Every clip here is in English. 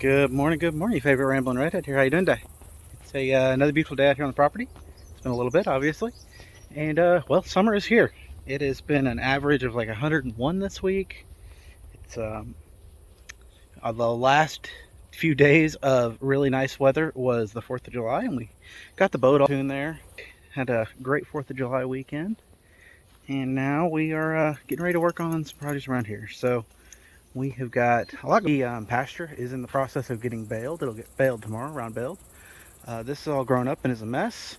Good morning, your favorite rambling redhead here. How you doing today? It's another beautiful day out here on the property. It's been a little bit, obviously, and well, summer is here. It has been an average of like 101 this week. It's the last few days of really nice weather was the 4th of July, and we got the boat all in there. Had a great 4th of July weekend, and now we are getting ready to work on some projects around here. So we have got a lot of the pasture is in the process of getting baled. It'll get baled tomorrow, round baled. This is all grown up and is a mess.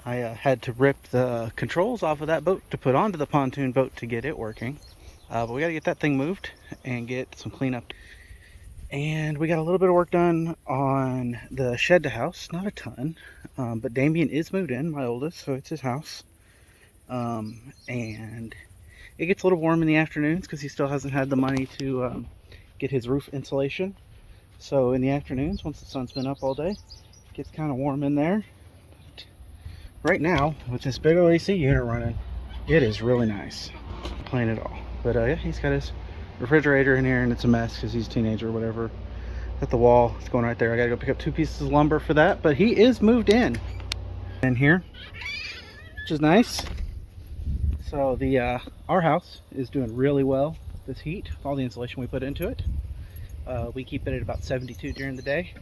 I had to rip the controls off of that boat to put onto the pontoon boat to get it working. But we got to get that thing moved and get some cleanup. And we got a little bit of work done on the shed to house, not a ton. But Damien is moved in, my oldest, so it's his house. And it gets a little warm in the afternoons because he still hasn't had the money to get his roof insulation. So in the afternoons, once the sun's been up all day, it gets kind of warm in there. But right now, with this big old AC unit running, it is really nice. Plain at all. But yeah, he's got his refrigerator in here and it's a mess because he's a teenager or whatever. At the wall, it's going right there. I gotta go pick up 2 pieces of lumber for that, but he is moved in here, which is nice. So the our house is doing really well this heat with all the insulation we put into it. We keep it at about 72 during the day.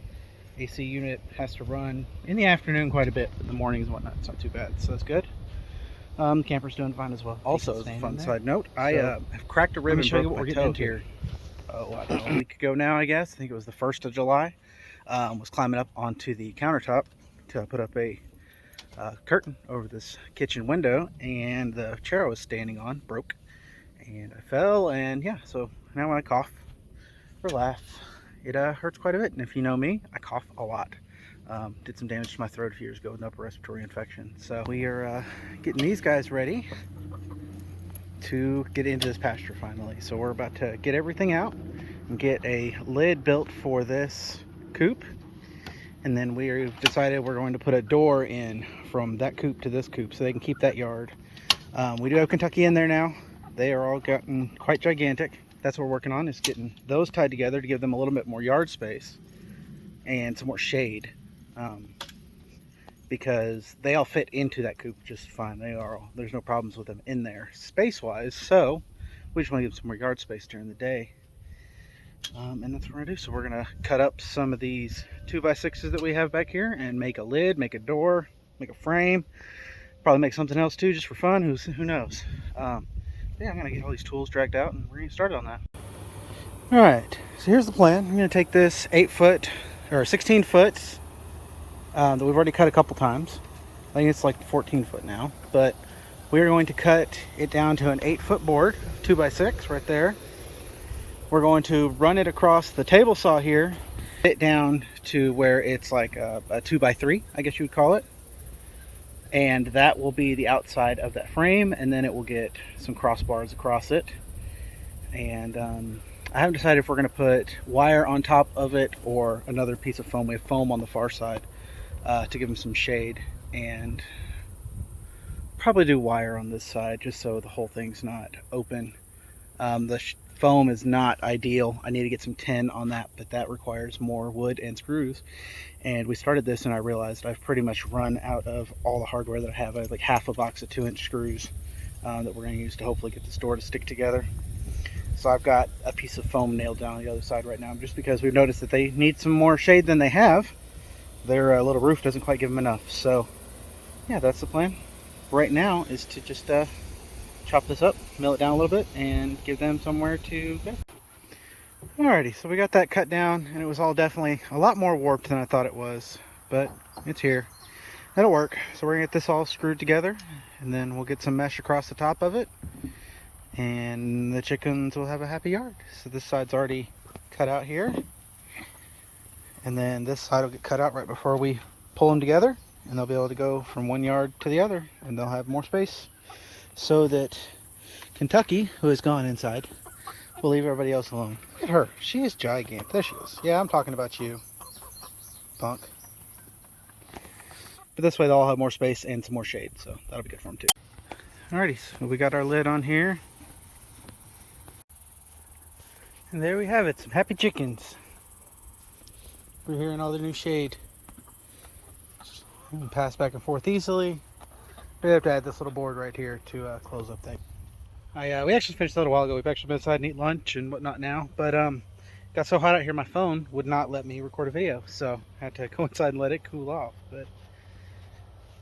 AC unit has to run in the afternoon quite a bit, but in the mornings and whatnot, it's not too bad, so that's good. The camper's doing fine as well. Also, as a fun side note, I have cracked a rib and broke my toe here. Oh, I don't know, a week ago now, I guess. I think it was the 1st of July. Was climbing up onto the countertop to put up a curtain over this kitchen window, and the chair I was standing on broke and I fell, and yeah, so now when I cough or laugh, it hurts quite a bit. And if you know me, I cough a lot. Did some damage to my throat a few years ago with an upper respiratory infection. So we are getting these guys ready to get into this pasture finally. So we're about to get everything out and get a lid built for this coop. And then we've decided we're going to put a door in from that coop to this coop so they can keep that yard. We do have Kentucky in there now. They are all gotten quite gigantic. That's what we're working on, is getting those tied together to give them a little bit more yard space and some more shade. Because they all fit into that coop just fine. There's no problems with them in there space-wise. So we just want to give them some more yard space during the day. And that's what we're gonna do. So we're gonna cut up some of these 2x6s that we have back here and make a lid, make a door, make a frame, probably make something else too, just for fun. Who knows? Yeah, I'm gonna get all these tools dragged out and we're gonna start on that. All right, so here's the plan. I'm gonna take this 8-foot or 16 foot that we've already cut a couple times. I think it's like 14 foot now, but we're going to cut it down to an 8-foot board, 2x6 right there. We're going to run it across the table saw here, it down to where it's like a 2x3, I guess you would call it. And that will be the outside of that frame, and then it will get some crossbars across it. And I haven't decided if we're going to put wire on top of it or another piece of foam. We have foam on the far side to give them some shade, and probably do wire on this side just so the whole thing's not open. The foam is not ideal. I need to get some tin on that, but that requires more wood and screws. And we started this and I realized I've pretty much run out of all the hardware that I have. I have like half a box of 2-inch screws that we're going to use to hopefully get this door to stick together. So I've got a piece of foam nailed down on the other side right now, just because we've noticed that they need some more shade than they have. Their little roof doesn't quite give them enough. So yeah, that's the plan right now, is to just chop this up, mill it down a little bit, and give them somewhere to go. Alrighty, so we got that cut down, and it was all definitely a lot more warped than I thought it was, but it's here. That'll work. So we're gonna get this all screwed together, and then we'll get some mesh across the top of it, and the chickens will have a happy yard. So this side's already cut out here, and then this side will get cut out right before we pull them together, and they'll be able to go from one yard to the other, and they'll have more space, so that Kentucky, who has gone inside, will leave everybody else alone. Look at her. She is gigantic. There she is. Yeah, I'm talking about you, punk. But this way they'll all have more space and some more shade, so that'll be good for them too. Alrighty, so we got our lid on here. And there we have it, some happy chickens. We're here in all the new shade. You can pass back and forth easily. We have to add this little board right here to close up that. We actually finished a little while ago. We've actually been inside and eat lunch and whatnot now, but got so hot out here my phone would not let me record a video, so I had to go inside and let it cool off. But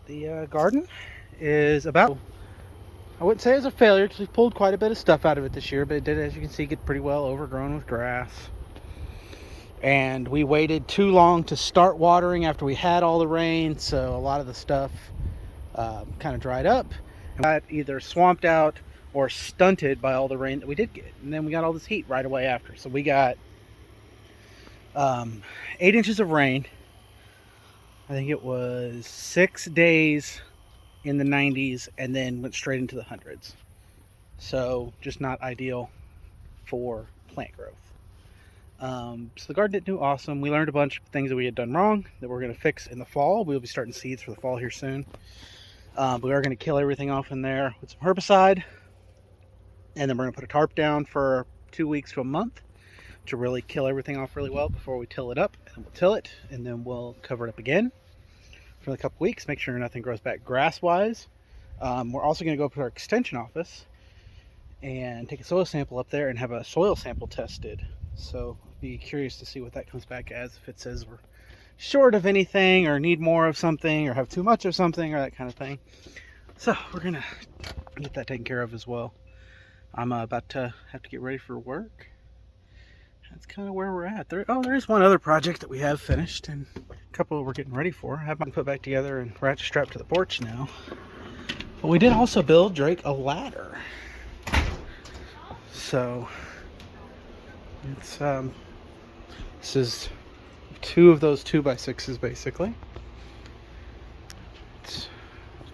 the garden is about, I wouldn't say it was a failure because we pulled quite a bit of stuff out of it this year, but it did, as you can see, get pretty well overgrown with grass. And we waited too long to start watering after we had all the rain, so a lot of the stuff kind of dried up and got either swamped out or stunted by all the rain that we did get. And then we got all this heat right away after. So we got 8 inches of rain. I think it was 6 days in the 90s and then went straight into the hundreds. So just not ideal for plant growth. So the garden didn't do awesome. We learned a bunch of things that we had done wrong that we're going to fix in the fall. We'll be starting seeds for the fall here soon. But we are going to kill everything off in there with some herbicide. And then we're going to put a tarp down for 2 weeks to a month to really kill everything off really well before we till it up. And we'll till it, and then we'll cover it up again for a couple weeks, make sure nothing grows back grass-wise. We're also going to go up to our extension office and take a soil sample up there and have a soil sample tested. So be curious to see what that comes back as, if it says we're short of anything or need more of something or have too much of something or that kind of thing. So we're going to get that taken care of as well. I'm about to have to get ready for work. That's kind of where we're at. There is one other project that we have finished and a couple we're getting ready for. I have mine put back together and ratchet strapped to the porch now. But we did also build Drake a ladder. So it's this is 2 of those 2x6s basically. It's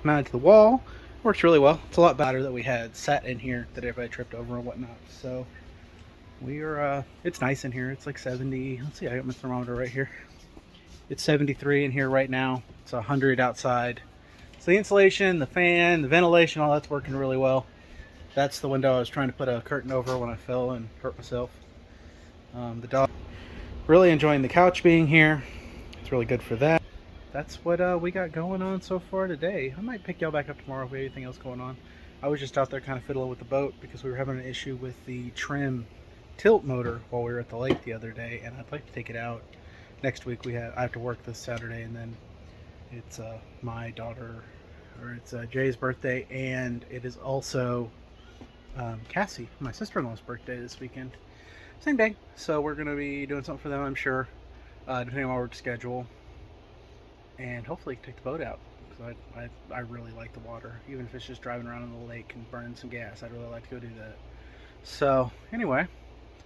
mounted to the wall. Works really well. It's a lot better that we had sat in here that everybody tripped over and whatnot. So we are, it's nice in here. It's like 70. Let's see, I got my thermometer right here. It's 73 in here right now. It's 100 outside. So the insulation, the fan, the ventilation, all that's working really well. That's the window I was trying to put a curtain over when I fell and hurt myself. The dog, really enjoying the couch being here. It's really good for that. That's what we got going on so far today. I might pick y'all back up tomorrow if we have anything else going on. I was just out there kind of fiddling with the boat because we were having an issue with the trim tilt motor while we were at the lake the other day, and I'd like to take it out next week. I have to work this Saturday, and then it's my daughter, or it's Jay's birthday, and it is also Cassie, my sister-in-law's birthday this weekend. Same day, so we're going to be doing something for them, I'm sure, depending on our work schedule. And hopefully take the boat out, because I really like the water. Even if it's just driving around in the lake and burning some gas, I'd really like to go do that. So anyway, I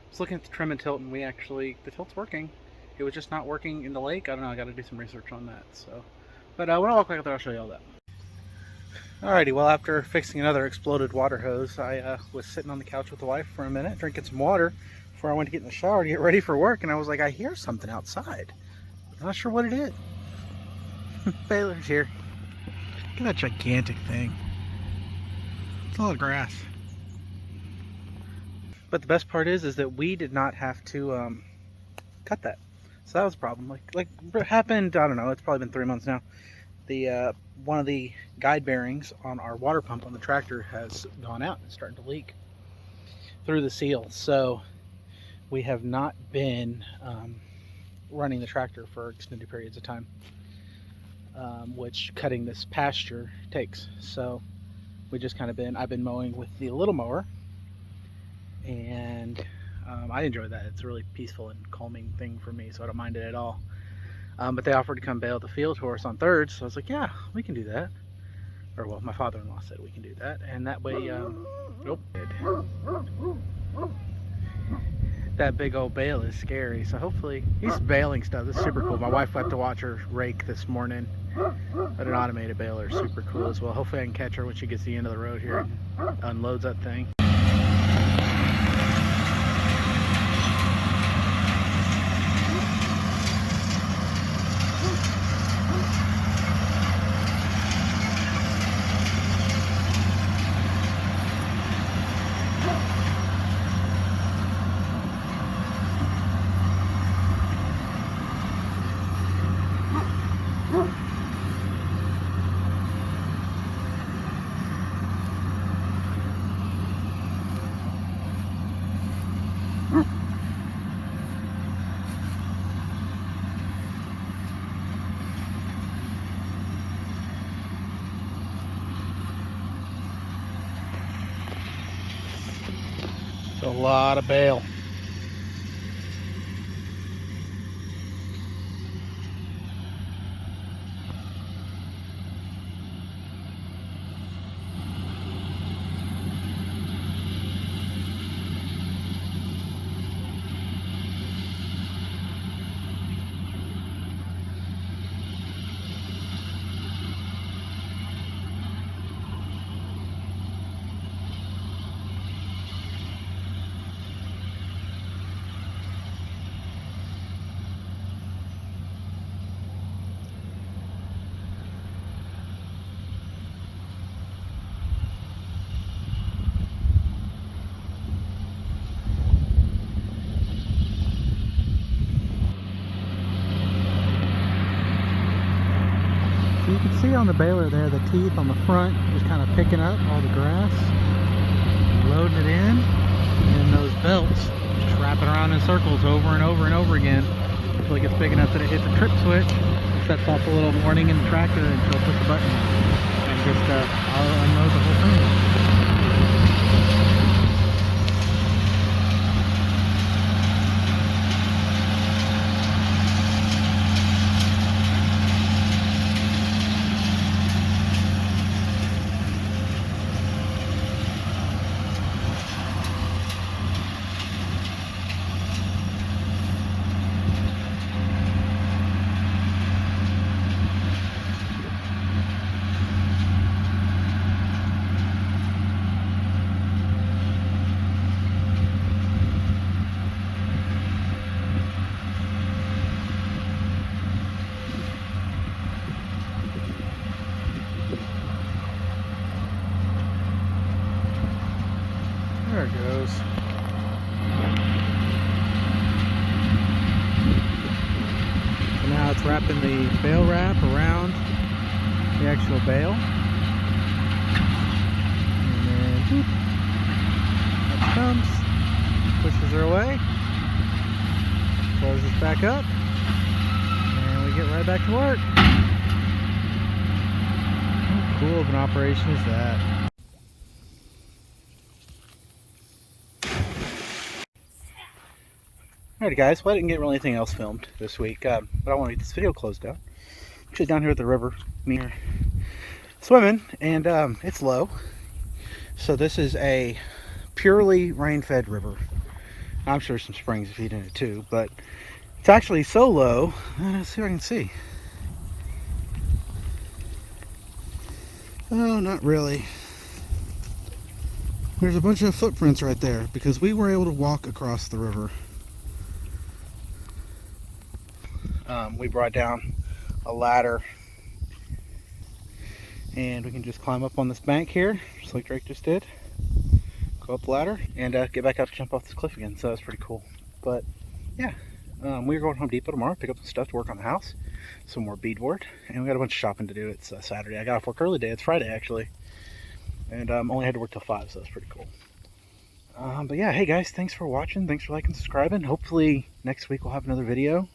was looking at the trim and tilt, and the tilt's working. It was just not working in the lake. I don't know, I got to do some research on that. So, but when I walk back up there, I'll show you all that. Alrighty, well, after fixing another exploded water hose, I was sitting on the couch with the wife for a minute, drinking some water before I went to get in the shower to get ready for work, and I was like, I hear something outside. I'm not sure what it is. Baylor's here. Look at that gigantic thing. It's a lot of grass. But the best part is that we did not have to cut that. So that was a problem. Like it happened, I don't know, it's probably been 3 months now. The one of the guide bearings on our water pump on the tractor has gone out. It's starting to leak through the seal. So we have not been running the tractor for extended periods of time. Which cutting this pasture takes. So we just kind of I've been mowing with the little mower, and I enjoy that. It's a really peaceful and calming thing for me, so I don't mind it at all. But they offered to come bale the field for us on thirds, so I was like, yeah, we can do that. Or well, my father-in-law said we can do that, and that way, that big old bale is scary. So hopefully he's baling stuff. This is super cool. My wife got to watch her rake this morning. But an automated baler is super cool as well. Hopefully I can catch her when she gets to the end of the road here and unloads that thing. lot of bale. You can see on the baler there, the teeth on the front just kind of picking up all the grass, loading it in, and those belts just wrapping around in circles over and over and over again until it gets big enough that it hits a trip switch, sets off a little warning in the tractor, and she'll push the button and just unload the whole thing. There it goes. So now it's wrapping the bale wrap around the actual bale. And then whoop, up it comes, pushes her away, closes back up, and we get right back to work. How cool of an operation is that? Alrighty guys, well I didn't get really anything else filmed this week, but I want to get this video closed out. Actually down here at the river, me here swimming, and it's low. So this is a purely rain-fed river. I'm sure some springs feed in it too, but it's actually so low, let's see what I can see. Oh, not really. There's a bunch of footprints right there because we were able to walk across the river. We brought down a ladder and we can just climb up on this bank here, just like Drake just did. Go up the ladder and get back out to jump off this cliff again, so that's pretty cool. But yeah, we're going to Home Depot tomorrow, pick up some stuff to work on the house, some more beadboard, and we got a bunch of shopping to do. It's Saturday. I got off work early today. It's Friday actually, and only had to work till 5, so that's pretty cool. But yeah, hey guys, thanks for watching. Thanks for liking and subscribing. Hopefully next week we'll have another video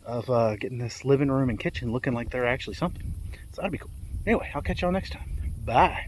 of getting this living room and kitchen looking like they're actually something. So that'd be cool. Anyway, I'll catch y'all next time. Bye.